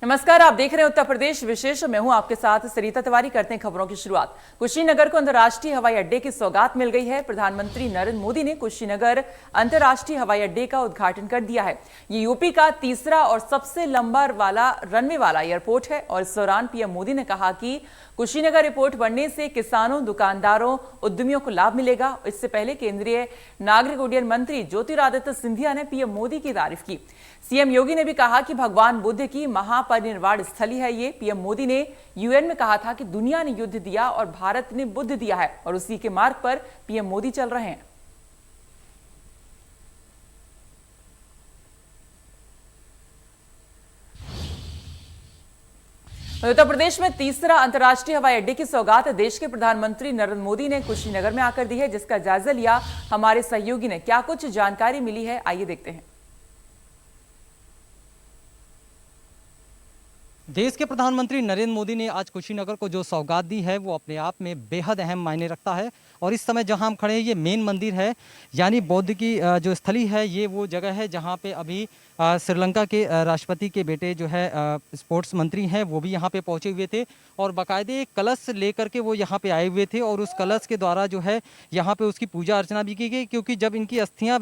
नमस्कार, आप देख रहे हैं उत्तर प्रदेश विशेष। मैं हूं आपके साथ सरिता तिवारी। करते हैं खबरों की शुरुआत। कुशीनगर को अंतर्राष्ट्रीय हवाई अड्डे की सौगात मिल गई है। प्रधानमंत्री नरेंद्र मोदी ने कुशीनगर अंतर्राष्ट्रीय हवाई अड्डे का उद्घाटन कर दिया है। ये यूपी का तीसरा और सबसे लंबा वाला रनवे वाला एयरपोर्ट है और इस दौरान पीएम मोदी ने कहा कि कुशीनगर एयरपोर्ट बनने से किसानों, दुकानदारों, उद्यमियों को लाभ मिलेगा। इससे पहले केंद्रीय नागरिक उड्डयन मंत्री ज्योतिरादित्य सिंधिया ने पीएम मोदी की तारीफ की। सीएम योगी ने भी कहा कि भगवान बुद्ध की महापरिनिर्वाण स्थली है ये। पीएम मोदी ने यूएन में कहा था कि दुनिया ने युद्ध दिया और भारत ने बुद्ध दिया है और उसी के मार्ग पर पीएम मोदी चल रहे हैं। उत्तर प्रदेश में तीसरा अंतर्राष्ट्रीय हवाई अड्डे की सौगात देश के प्रधानमंत्री नरेंद्र मोदी ने कुशीनगर में आकर दी है, जिसका जायजा लिया हमारे सहयोगी ने। क्या कुछ जानकारी मिली है, आइए देखते हैं। देश के प्रधानमंत्री नरेंद्र मोदी ने आज कुशीनगर को जो सौगात दी है वो अपने आप में बेहद अहम मायने रखता है। और इस समय जहां हम खड़े हैं ये मेन मंदिर है, यानी बौद्ध की जो स्थली है। ये वो जगह है जहां पे अभी श्रीलंका के राष्ट्रपति के बेटे जो है स्पोर्ट्स मंत्री हैं वो भी यहाँ पे पहुँचे हुए थे और बाकायदे एक कलश लेकर के वो यहाँ पे आए हुए थे और उस कलश के द्वारा जो है यहाँ पे उसकी पूजा अर्चना भी की गई, क्योंकि जब इनकी अस्थियाँ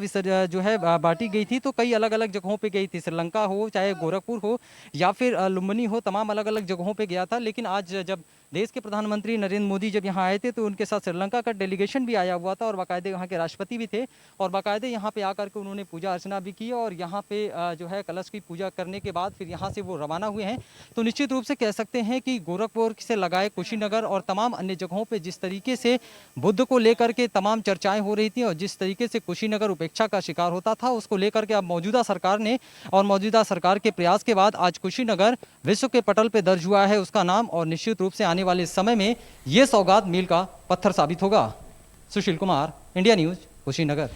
जो है बांटी गई थी तो कई अलग अलग जगहों पे गई थी। श्रीलंका हो, चाहे गोरखपुर हो या फिर लुम्बिनी हो, तमाम अलग अलग जगहों पे गया था। लेकिन आज जब देश के प्रधानमंत्री नरेंद्र मोदी जब यहाँ आए थे तो उनके साथ श्रीलंका का डेलीगेशन भी आया हुआ था और बाकायदे यहाँ के राष्ट्रपति भी थे और बाकायदे यहाँ पे आकर के उन्होंने पूजा अर्चना भी की और यहाँ पे जो है कलश की पूजा करने के बाद फिर यहाँ से वो रवाना हुए हैं। तो निश्चित रूप से कह सकते हैं कि गोरखपुर से लगाए कुशीनगर और तमाम अन्य जगहों पर जिस तरीके से बुद्ध को लेकर के तमाम चर्चाएं हो रही थी और जिस तरीके से कुशीनगर उपेक्षा का शिकार होता था, उसको लेकर के अब मौजूदा सरकार ने और मौजूदा सरकार के प्रयास के बाद आज कुशीनगर विश्व के पटल पर दर्ज हुआ है उसका नाम। और निश्चित रूप से आने वाले समय में ये सौगात मील का पत्थर साबित होगा। Sushil Kumar, India news, Kushinagar.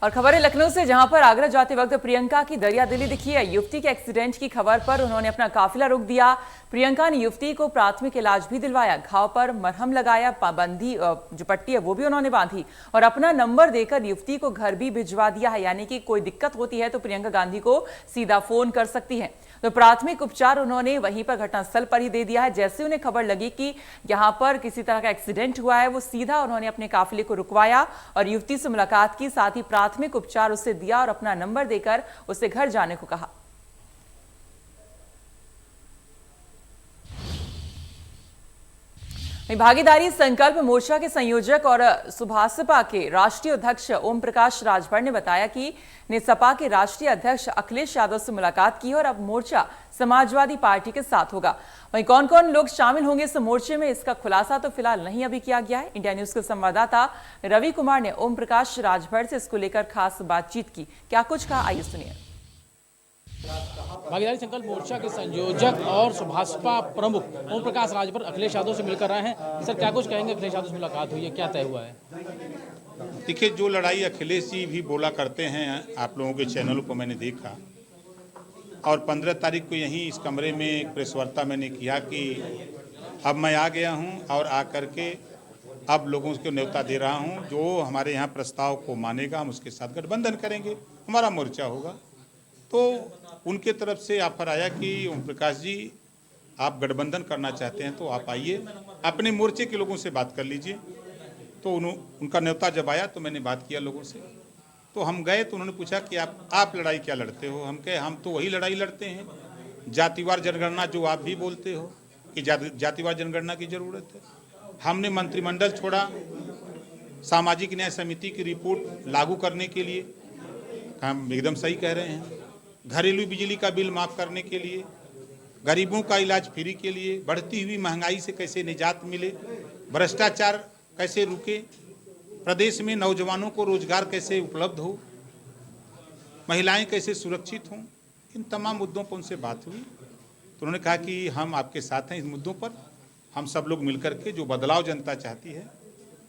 और खबर है लखनऊ से, जहां पर आगरा जाते वक्त प्रियंका की दरियादिली दिखी है। युवती के एक्सीडेंट की खबर पर उन्होंने अपना काफिला रोक दिया। प्रियंका ने युवती को प्राथमिक इलाज भी दिलवाया, घाव पर मरहम लगाया, पाबंदी जो पट्टी है वो भी उन्होंने बांधी और अपना नंबर देकर युवती को घर भी भिजवा दिया है। यानी कि कोई दिक्कत होती है तो प्रियंका गांधी को सीधा फोन कर सकती है। तो प्राथमिक उपचार उन्होंने वहीं पर घटनास्थल पर ही दे दिया है। जैसे उन्हें खबर लगी कि यहां पर किसी तरह का एक्सीडेंट हुआ है, वो सीधा उन्होंने अपने काफिले को रुकवाया और युवती से मुलाकात की, साथ ही प्राथमिक उपचार उसे दिया और अपना नंबर देकर उसे घर जाने को कहा। भागीदारी संकल्प मोर्चा के संयोजक और सुभाषपा के राष्ट्रीय अध्यक्ष ओम प्रकाश राजभर ने बताया कि ने सपा के राष्ट्रीय अध्यक्ष अखिलेश यादव से मुलाकात की और अब मोर्चा समाजवादी पार्टी के साथ होगा। वहीं कौन कौन लोग शामिल होंगे इस मोर्चे में, इसका खुलासा तो फिलहाल नहीं अभी किया गया है। इंडिया न्यूज के संवाददाता रवि कुमार ने ओम प्रकाश राजभर से इसको लेकर खास बातचीत की। क्या कुछ कहा, आइए सुनिए। भागीदारी संकल्प मोर्चा के संयोजक और सुभाषपा प्रमुख ओम प्रकाश राजभर अखिलेश यादव से मिलकर रहे हैं। सर, क्या कुछ कहेंगे? अखिलेश यादव से मुलाकात हुई है, क्या तय हुआ है? देखिए, जो लड़ाई अखिलेश जी भी बोला करते हैं, आप लोगों के चैनलों पर मैंने देखा और 15 तारीख को यहीं इस कमरे में एक प्रेस वार्ता मैंने किया कि अब मैं आ गया हूं और आकर के अब लोगों को न्योता दे रहा हूं, जो हमारे यहाँ प्रस्ताव को मानेगा हम उसके साथ गठबंधन करेंगे, हमारा मोर्चा होगा। तो उनके तरफ से ऑफर आया कि ओम प्रकाश जी आप गठबंधन करना चाहते हैं तो आप आइए, अपने मोर्चे के लोगों से बात कर लीजिए। तो उनका न्योता जब आया तो मैंने बात किया लोगों से। तो हम गए तो उन्होंने पूछा कि आप लड़ाई क्या लड़ते हो? हम कहे हम तो वही लड़ाई लड़ते हैं, जातिवार जनगणना जो आप भी बोलते हो कि जातिवार जनगणना की ज़रूरत है। हमने मंत्रिमंडल छोड़ा सामाजिक न्याय समिति की रिपोर्ट लागू करने के लिए, हम एकदम सही कह रहे हैं। घरेलू बिजली का बिल माफ़ करने के लिए, गरीबों का इलाज फ्री के लिए, बढ़ती हुई महंगाई से कैसे निजात मिले, भ्रष्टाचार कैसे रुके, प्रदेश में नौजवानों को रोजगार कैसे उपलब्ध हो, महिलाएं कैसे सुरक्षित हों, इन तमाम मुद्दों पर उनसे बात हुई। तो उन्होंने कहा कि हम आपके साथ हैं, इस मुद्दों पर हम सब लोग मिलकर के जो बदलाव जनता चाहती है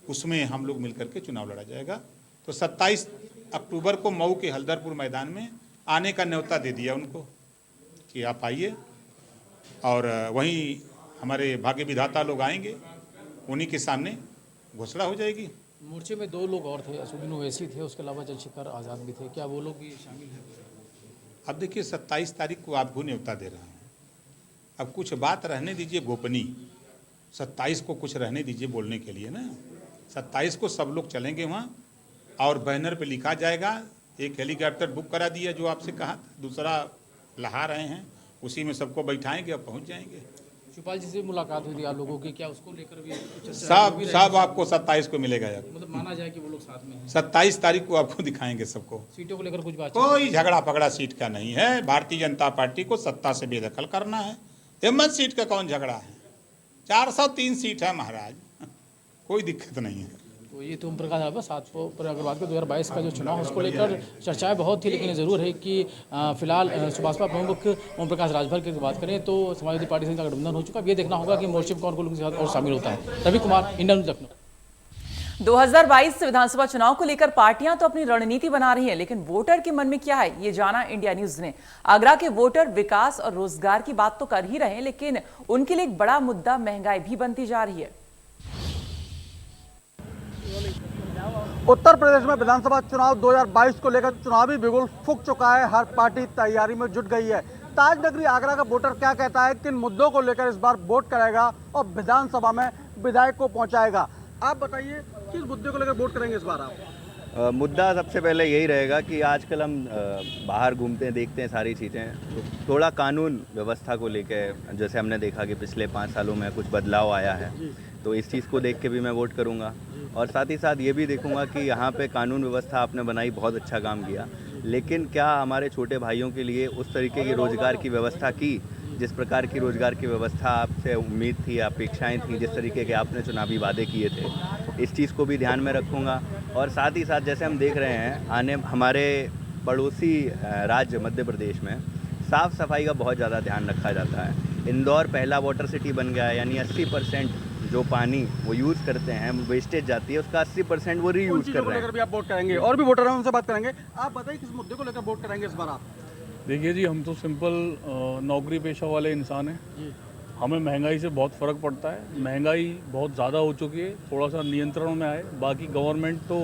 उसमें हम लोग मिलकर के चुनाव लड़ा जाएगा। तो 27 अक्टूबर को मऊ के हल्दरपुर मैदान में आने का न्योता दे दिया उनको कि आप आइए और वहीं हमारे भाग्य विधाता लोग आएंगे, उन्हीं के सामने घोषणा हो जाएगी। मोर्चे में 2 लोग और थे, असुद्दीन ओवैसी थे, उसके अलावा चंद्रशेखर आज़ाद भी थे, क्या वो लोग भी शामिल हैं? अब देखिए 27 तारीख को आपको न्योता दे रहा हूँ। अब कुछ बात रहने दीजिए गोपनीय, 27 को कुछ रहने दीजिए बोलने के लिए ना। 27 को सब लोग चलेंगे वहाँ और बैनर पे लिखा जाएगा। एक हेलीकॉप्टर बुक करा दिया जो आपसे कहा था, दूसरा लहा रहे हैं, उसी में सबको बैठाएंगे और पहुँच जाएंगे। शिवपाल जी से मुलाकात हुई थी आप लोगों की, क्या उसको लेकर भी चर्चा सब आपको 27 को मिलेगा। यार मतलब माना जाए कि वो लोग साथ में हैं? 27 तारीख को आपको दिखाएंगे सबको। सीटों को लेकर कुछ बात? कोई झगड़ा पगड़ा सीट का नहीं है। भारतीय जनता पार्टी को सत्ता से बेदखल करना है। हिम्मत सीट का कौन झगड़ा है? 403 सीट है महाराज, कोई दिक्कत नहीं है। तो ये तो ओम प्रकाश अग्रवाल साथ पर अग्रवाल के 2022 का जो चुनाव है उसको लेकर चर्चाएं बहुत थी, लेकिन ज़रूर है कि फिलहाल सुभाषपा प्रमुख ओम प्रकाश राजभर की बात करें तो समाजवादी पार्टी से गठबंधन हो चुका है। अब ये देखना होगा कि मोर्चे में कौन कौन उनके साथ और शामिल होता है। Ravi Kumar, India News, Lucknow. 2022 विधानसभा चुनाव को लेकर पार्टियां तो अपनी रणनीति बना रही हैं, लेकिन वोटर के मन में क्या है ये जाना इंडिया न्यूज ने। आगरा के वोटर विकास और रोजगार की बात तो कर ही रहे हैं, लेकिन उनके लिए एक बड़ा मुद्दा महंगाई भी बनती जा रही है। उत्तर प्रदेश में विधानसभा चुनाव 2022 को लेकर चुनावी बिगुल फूंक चुका है। हर पार्टी तैयारी में जुट गई है। ताज नगरी आगरा का वोटर क्या कहता है, किन मुद्दों को लेकर इस बार वोट करेगा और विधानसभा में विधायक को पहुंचाएगा, आप बताइए किस मुद्दे को लेकर वोट करेंगे इस बार आप? मुद्दा सबसे पहले यही रहेगा कि आजकल हम बाहर घूमते हैं, देखते हैं सारी चीज़ें, तो थोड़ा कानून व्यवस्था को लेकर जैसे हमने देखा कि पिछले 5 सालों में कुछ बदलाव आया है, तो इस चीज़ को देख के भी मैं वोट करूंगा। और साथ ही साथ ये भी देखूंगा कि यहाँ पे कानून व्यवस्था आपने बनाई, बहुत अच्छा काम किया, लेकिन क्या हमारे छोटे भाइयों के लिए उस तरीके की रोज़गार की व्यवस्था की जिस प्रकार की रोज़गार की व्यवस्था आपसे उम्मीद थी, अपेक्षाएं थी, जिस तरीके के आपने चुनावी वादे किए थे, इस चीज़ को भी ध्यान में रखूँगा। और साथ ही साथ जैसे हम देख रहे हैं हमारे पड़ोसी राज्य मध्य प्रदेश में साफ़ सफाई का बहुत ज़्यादा ध्यान रखा जाता है। इंदौर पहला वाटर सिटी बन गया है, यानी 80% जो पानी वो यूज़ करते हैं, वेस्टेज जाती है, उसका 80% वो रीयूज़ कर रहे हैं। भी आप वोट करेंगे और भी वोटर हैं उनसे बात करेंगे। आप बताइए किस मुद्दे को लेकर वोट करेंगे इस बार आप? देखिए जी, हम तो सिंपल नौकरी पेशा वाले इंसान हैं। हमें महंगाई से बहुत फ़र्क पड़ता है। महंगाई बहुत ज़्यादा हो चुकी है, थोड़ा सा नियंत्रण में आए। बाकी गवर्नमेंट तो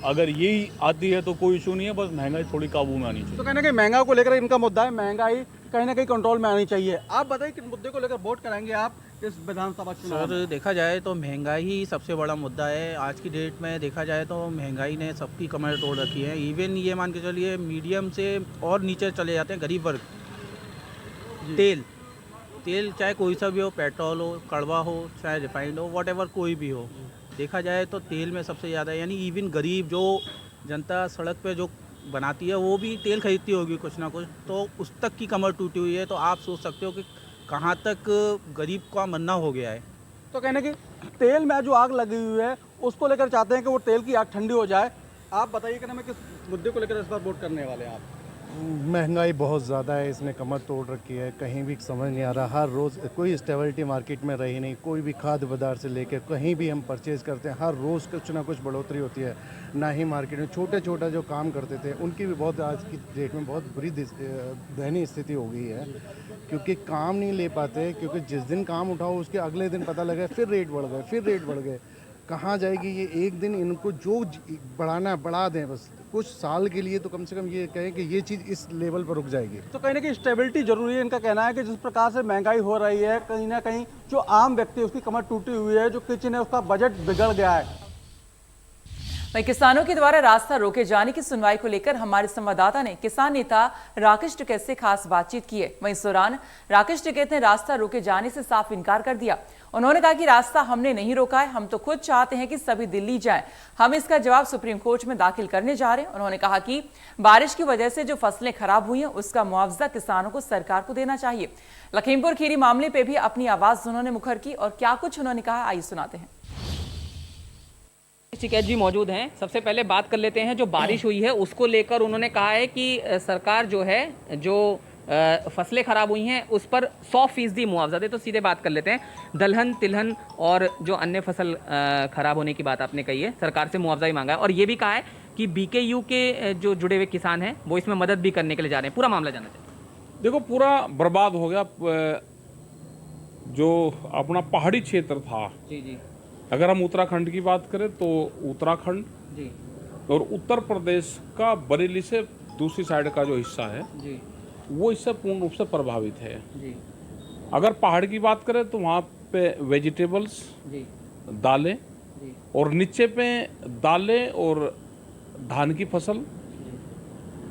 अगर यही आती है तो कोई इशू नहीं है, बस महंगाई थोड़ी काबू में आनी चाहिए। तो कहीं ना कहीं महंगाई को लेकर इनका मुद्दा है, महंगाई कहीं ना कहीं कंट्रोल में आनी चाहिए। आप बताइए किस मुद्दे को लेकर वोट करेंगे आप इस विधानसभा चुनाव? सर, देखा जाए तो महंगाई ही सबसे बड़ा मुद्दा है आज की डेट में। देखा जाए तो महंगाई ने सबकी कमर तोड़ रखी है। इवन ये मान के चलिए मीडियम से और नीचे चले जाते हैं गरीब वर्ग। तेल चाहे कोई सा भी हो, पेट्रोल हो, कड़वा हो, चाहे रिफाइंड हो, व्हाटएवर कोई भी हो, देखा जाए तो तेल में सबसे ज़्यादा, यानी इवन गरीब जो जनता सड़क पे जो बनाती है वो भी तेल खरीदती होगी कुछ ना कुछ, तो उस तक की कमर टूटी हुई है। तो आप सोच सकते हो कि कहाँ तक गरीब का मरना हो गया है। तो कहने की तेल में जो आग लगी हुई है उसको लेकर चाहते हैं कि वो तेल की आग ठंडी हो जाए। आप बताइए कि मैं किस मुद्दे को लेकर इस बार वोट करने वाले हैं आप? महंगाई बहुत ज़्यादा है, इसने कमर तोड़ रखी है, कहीं भी समझ नहीं आ रहा। हर रोज़ कोई स्टेबिलिटी मार्केट में रही नहीं। कोई भी खाद्य पदार्थ से लेकर कहीं भी हम परचेज़ करते हैं, हर रोज़ कुछ ना कुछ बढ़ोतरी होती है। ना ही मार्केट में छोटा जो काम करते थे उनकी भी बहुत आज की डेट में बहुत बुरी दयनीय स्थिति हो गई है, क्योंकि काम नहीं ले पाते। क्योंकि जिस दिन काम उठाओ उसके अगले दिन पता लगा फिर रेट बढ़ गए। कहाँ जाएगी ये? एक दिन इनको जो बढ़ाना बढ़ा दें, बस कुछ साल के लिए तो कम से कम ये कहें कि ये चीज़ इस लेवल पर रुक जाएगी। तो कहीं ना कहीं स्टेबिलिटी जरूरी है। इनका कहना है कि जिस प्रकार से महंगाई हो रही है, कहीं ना कहीं जो आम व्यक्ति है उसकी कमर टूटी हुई है, जो किचन है उसका बजट बिगड़ गया है। वहीं किसानों के द्वारा रास्ता रोके जाने की सुनवाई को लेकर हमारे संवाददाता ने किसान नेता राकेश टिकैत से खास बातचीत की है। वहीं इस दौरान राकेश टिकैत ने रास्ता रोके जाने से साफ इनकार कर दिया। उन्होंने कहा कि रास्ता हमने नहीं रोका है, हम तो खुद चाहते हैं कि सभी दिल्ली जाएं। हम इसका जवाब सुप्रीम कोर्ट में दाखिल करने जा रहे हैं। उन्होंने कहा कि बारिश की वजह से जो फसलें खराब हुई हैं उसका मुआवजा किसानों को सरकार को देना चाहिए। लखीमपुर खीरी मामले पर भी अपनी आवाज उन्होंने मुखर की और क्या कुछ उन्होंने कहा, आइए सुनाते हैं। टिकैत जी मौजूद हैं। सबसे पहले बात कर लेते हैं जो बारिश हुई है उसको लेकर उन्होंने कहा है कि सरकार जो है जो फसलें खराब हुई हैं उस पर 100% मुआवजा दे। तो सीधे बात कर लेते हैं, दलहन तिलहन और जो अन्य फसल खराब होने की बात आपने कही है, सरकार से मुआवजा ही मांगा है और ये भी कहा है कि BKU के जो जुड़े हुए किसान हैं वो इसमें मदद भी करने के लिए जा रहे हैं। पूरा मामला जानना चाहिए। देखो, पूरा बर्बाद हो गया जो अपना पहाड़ी क्षेत्र था। जी। अगर हम उत्तराखंड की बात करें तो उत्तराखंड जी और उत्तर प्रदेश का बरेली से दूसरी साइड का जो हिस्सा है जी वो इससे पूर्ण रूप से प्रभावित है। जी अगर पहाड़ की बात करें तो वहाँ पे वेजिटेबल्स, जी दालें, जी और नीचे पे दालें और धान की फसल,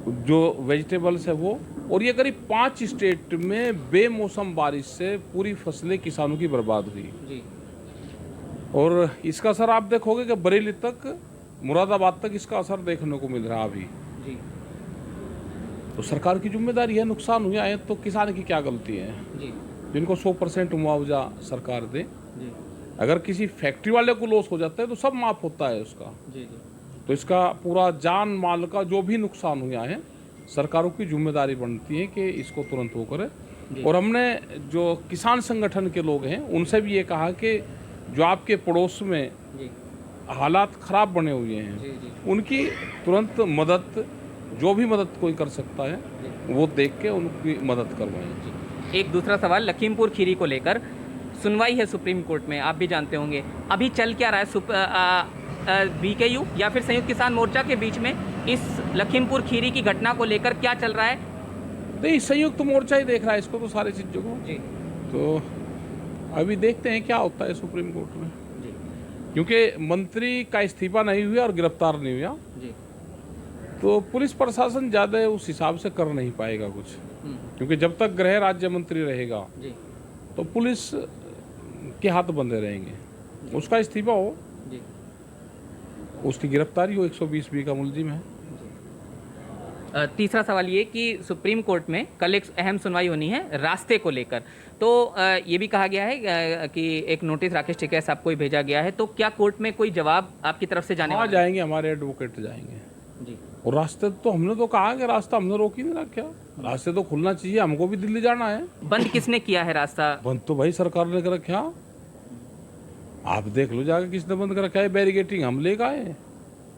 जो वेजिटेबल्स है वो, और ये करीब 5 स्टेट में बेमौसम बारिश से पूरी फसलें किसानों की बर्बाद हुई। जी और इसका असर आप देखोगे कि बरेली तक, मुरादाबाद तक इसका असर देखने को मिल रहा है अभी। जी तो सरकार की जिम्मेदारी है, नुकसान हुआ है तो किसान की क्या गलती है? जी जिनको 100% मुआवजा सरकार दे। जी अगर किसी फैक्ट्री वाले को लॉस हो जाता है तो सब माफ होता है उसका। जी जी तो इसका पूरा जान माल का जो भी नुकसान हुआ है, सरकारों की जिम्मेदारी बनती है कि इसको तुरंत वो करे। और हमने जो किसान संगठन के लोग हैं उनसे भी ये कहा कि जो आपके पड़ोस में जी हालात खराब बने हुए हैं, जी जी उनकी तुरंत मदद, जो भी मदद कोई कर सकता है वो देख के उनकी मदद करवाएं। एक दूसरा सवाल लखीमपुर खीरी को लेकर सुनवाई है सुप्रीम कोर्ट में, आप भी जानते होंगे। अभी चल क्या रहा है बीकेयू या फिर संयुक्त किसान मोर्चा के बीच में इस लखीमपुर खीरी की घटना को लेकर क्या चल रहा है? नहीं, संयुक्त मोर्चा ही देख रहा है इसको तो, सारी चीज़ों को। जी तो अभी देखते हैं क्या होता है सुप्रीम कोर्ट में, जी क्योंकि मंत्री का इस्तीफा नहीं हुआ और गिरफ्तार नहीं हुआ जी तो पुलिस प्रशासन ज़्यादा उस हिसाब से कर नहीं पाएगा कुछ, क्योंकि जब तक गृह राज्य मंत्री रहेगा जी तो पुलिस के हाथ बंधे रहेंगे। उसका इस्तीफा हो, जी उसकी गिरफ्तारी हो, 120B का मुलजिम है। तीसरा सवाल ये कि सुप्रीम कोर्ट में कल एक अहम सुनवाई होनी है रास्ते को लेकर, तो ये भी कहा गया है कि एक नोटिस राकेश टिकैत साहब को ही भेजा गया है, तो क्या कोर्ट में कोई जवाब आपकी तरफ से जाने वहाँ वाला है? जाएंगे, हमारे एडवोकेट जाएंगे। जी और रास्ते तो हमने तो कहा कि रास्ता हमने रोक ही नहीं रखा, रास्ते तो खुलना चाहिए, हमको भी दिल्ली जाना है। बंद किसने किया है रास्ता? बंद तो भाई सरकार ने कर रखा, आप देख लो जाके किसने बंद कर रखा है। बैरिकेटिंग हम लेकर आए,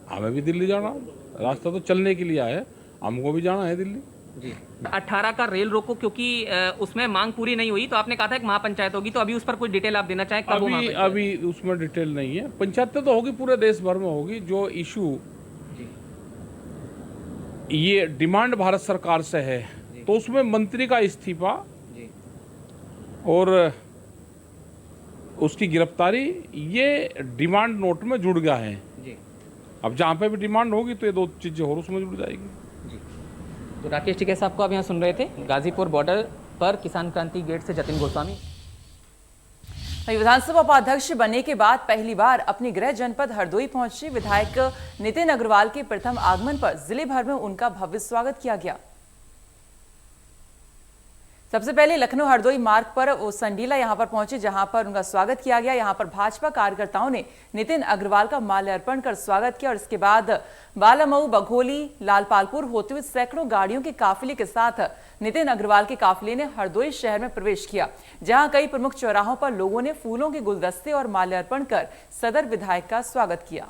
हमें भी दिल्ली जाना, रास्ता तो चलने के लिए आया, हमको भी जाना है दिल्ली। जी 18 का रेल रोको, क्योंकि उसमें मांग पूरी नहीं हुई, तो आपने कहा था एक महापंचायत होगी, तो अभी उस पर कुछ डिटेल आप देना चाहें? कब वो महापंचायत? अभी उसमें डिटेल नहीं है। पंचायतें तो होगी, पूरे देश भर में होगी। जो इशू ये डिमांड भारत सरकार से है तो उसमें मंत्री का इस्तीफा जी और उसकी गिरफ्तारी, ये डिमांड नोट में जुड़ गया है। जी अब जहाँ पे भी डिमांड होगी तो ये दो चीज़ें और उसमें जुड़ जाएगी। जी तो राकेश टिकैत साहब को आप यहाँ सुन रहे थे। गाजीपुर बॉर्डर पर किसान क्रांति गेट से जतिन गोस्वामी। विधानसभा उपाध्यक्ष बनने के बाद पहली बार अपनी गृह जनपद हरदोई पहुंचे विधायक नितिन अग्रवाल के प्रथम आगमन पर जिले भर में उनका भव्य स्वागत किया गया। सबसे पहले लखनऊ हरदोई मार्ग पर वो संडीला यहां पर पहुंचे, जहां पर उनका स्वागत किया गया। यहां पर भाजपा कार्यकर्ताओं ने नितिन अग्रवाल का माल्यार्पण कर स्वागत किया और इसके बाद बालामऊ, बघोली, लालपालपुर होते हुए सैकड़ों गाड़ियों के काफिले के साथ नितिन अग्रवाल के काफिले ने हरदोई शहर में प्रवेश किया, जहां कई प्रमुख चौराहों पर लोगों ने फूलों के गुलदस्ते और माल्यार्पण कर सदर विधायक का स्वागत किया।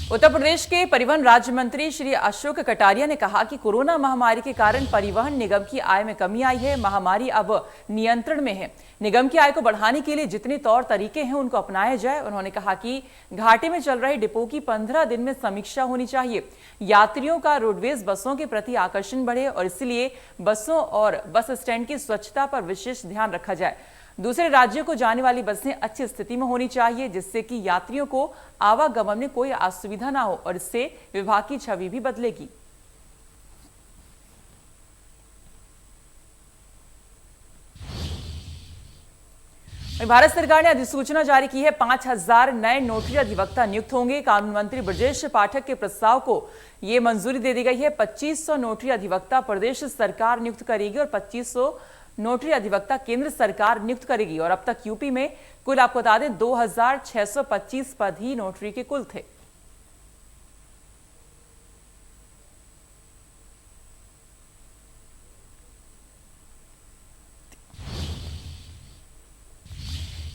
उत्तर प्रदेश के परिवहन राज्य मंत्री श्री अशोक कटारिया ने कहा कि कोरोना महामारी के कारण परिवहन निगम की आय में कमी आई है। महामारी अब नियंत्रण में है। निगम की आय को बढ़ाने के लिए जितने तौर तरीके हैं उनको अपनाया जाए। उन्होंने कहा कि घाटे में चल रहे डिपो की 15 दिन में समीक्षा होनी चाहिए। यात्रियों का रोडवेज बसों के प्रति आकर्षण बढ़े और इसलिए बसों और बस स्टैंड की स्वच्छता पर विशेष ध्यान रखा जाए। दूसरे राज्यों को जाने वाली बसें अच्छी स्थिति में होनी चाहिए, जिससे कि यात्रियों को आवागमन में कोई असुविधा ना हो और इससे विभाग की छवि भी बदलेगी। भारत सरकार ने अधिसूचना जारी की है। 5000 नए नोटरी अधिवक्ता नियुक्त होंगे। कानून मंत्री ब्रजेश पाठक के प्रस्ताव को यह मंजूरी दे दी गई है। 2500 नोटरी अधिवक्ता प्रदेश सरकार नियुक्त करेगी और 2500 नोटरी अधिवक्ता केंद्र सरकार नियुक्त करेगी। और अब तक यूपी में कुल आपको बता दें 2625 पद ही नोटरी के कुल थे।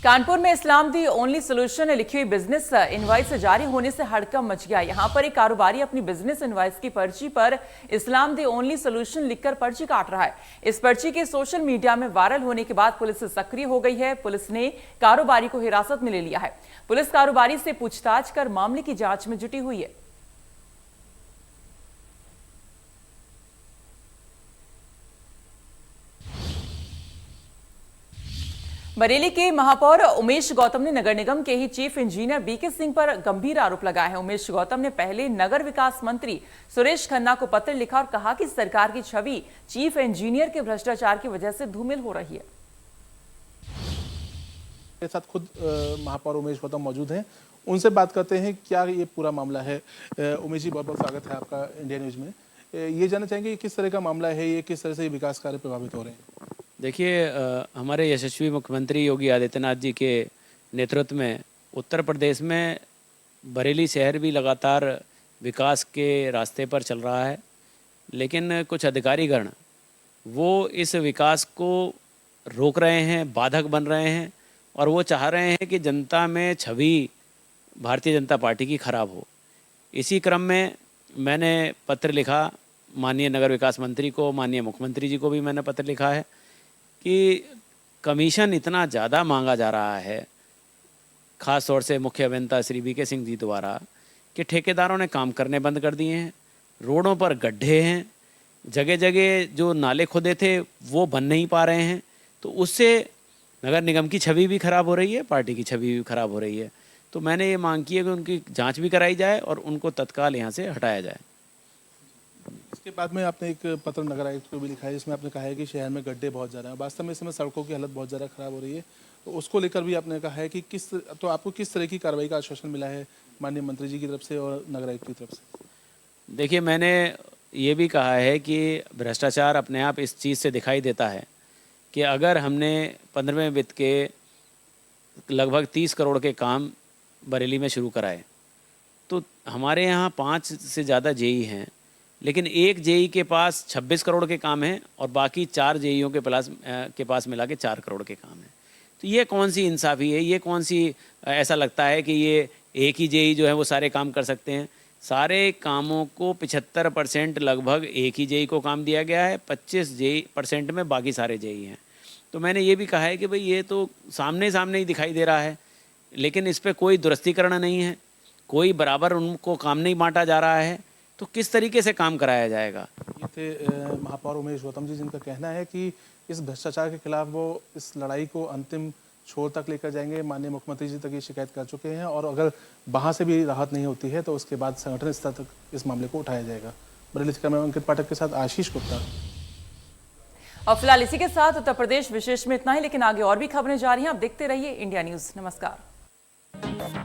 कानपुर में इस्लाम दी ओनली सोल्यूशन लिखी हुई बिजनेस इनवाइस जारी होने से हड़कंप मच गया। यहां पर एक कारोबारी अपनी बिजनेस इनवाइस की पर्ची पर इस्लाम दी ओनली सोल्यूशन लिखकर पर्ची काट रहा है। इस पर्ची के सोशल मीडिया में वायरल होने के बाद पुलिस सक्रिय हो गई है। पुलिस ने कारोबारी को हिरासत में ले लिया है। पुलिस कारोबारी से पूछताछ कर मामले की जांच में जुटी हुई है। बरेली के महापौर उमेश गौतम ने नगर निगम के ही चीफ इंजीनियर बीके सिंह पर गंभीर आरोप लगाए हैं। उमेश गौतम ने पहले नगर विकास मंत्री सुरेश खन्ना को पत्र लिखा और कहा कि सरकार की छवि चीफ इंजीनियर के भ्रष्टाचार की वजह से धूमिल हो रही है। मेरे साथ खुद महापौर उमेश गौतम मौजूद हैं, उनसे बात करते हैं क्या ये पूरा मामला है। उमेश जी, बहुत बहुत स्वागत है आपका इंडिया न्यूज में। ये जानना चाहेंगे किस तरह का मामला है, ये किस तरह से विकास कार्य प्रभावित हो रहे हैं। देखिए, हमारे यशस्वी मुख्यमंत्री योगी आदित्यनाथ जी के नेतृत्व में उत्तर प्रदेश में बरेली शहर भी लगातार विकास के रास्ते पर चल रहा है, लेकिन कुछ अधिकारीगण वो इस विकास को रोक रहे हैं, बाधक बन रहे हैं और वो चाह रहे हैं कि जनता में छवि भारतीय जनता पार्टी की खराब हो। इसी क्रम में मैंने पत्र लिखा माननीय नगर विकास मंत्री को, माननीय मुख्यमंत्री जी को भी मैंने पत्र लिखा है कि कमीशन इतना ज़्यादा मांगा जा रहा है, ख़ास तौर से मुख्य अभियंता श्री बीके सिंह जी द्वारा, कि ठेकेदारों ने काम करने बंद कर दिए हैं। रोडों पर गड्ढे हैं, जगह जगह जो नाले खुदे थे वो बन नहीं पा रहे हैं। तो उससे नगर निगम की छवि भी खराब हो रही है, पार्टी की छवि भी खराब हो रही है। तो मैंने ये मांग की है कि उनकी जाँच भी कराई जाए और उनको तत्काल यहाँ से हटाया जाए। इसके बाद में आपने एक पत्र नगर आयुक्त को भी लिखा है, जिसमें आपने कहा है कि शहर में गड्ढे बहुत ज़्यादा हैं। वास्तव में इस समय सड़कों की हालत बहुत ज़्यादा खराब हो रही है, तो उसको लेकर भी आपने कहा है कि आपको किस तरह की कार्रवाई का आश्वासन मिला है माननीय मंत्री जी की तरफ से और नगर आयुक्त की तरफ से। देखिए, मैंने ये भी कहा है कि भ्रष्टाचार अपने आप इस चीज़ से दिखाई देता है कि अगर हमने 15वें वित्त के लगभग 30 करोड़ के काम बरेली में शुरू कराए, तो हमारे यहाँ 5 से ज़्यादा जेई हैं, लेकिन एक जेई के पास 26 करोड़ के काम हैं और बाकी 4 जेईओं के पास मिला के 4 करोड़ के काम हैं। तो ये कौन सी इंसाफ़ी है, ये कौन सी ऐसा लगता है कि ये एक ही जेई जो है वो सारे काम कर सकते हैं। सारे कामों को 75% लगभग एक ही जेई को काम दिया गया है, 25% में बाकी सारे जेई हैं। तो मैंने ये भी कहा है कि भाई ये तो सामने सामने ही दिखाई दे रहा है, लेकिन इस पर कोई दुरुस्तीकरण नहीं है, कोई बराबर उनको काम नहीं बांटा जा रहा है, तो किस तरीके से काम कराया जाएगा। ये थे महापौर उमेश गौतम जी, जिनका कहना है कि इस भ्रष्टाचार के खिलाफ वो इस लड़ाई को अंतिम छोर तक लेकर जाएंगे। माननीय मुख्यमंत्री जी तक ये शिकायत कर चुके हैं और अगर वहाँ से भी राहत नहीं होती है तो उसके बाद संगठन स्तर तक इस मामले को उठाया जाएगा। बरेली से कैमरामैन अंकित पाठक के साथ आशीष गुप्ता। और फिलहाल इसी के साथ उत्तर प्रदेश विशेष में इतना ही, लेकिन आगे और भी खबरें जा रही हैं। आप देखते रहिए इंडिया न्यूज। नमस्कार।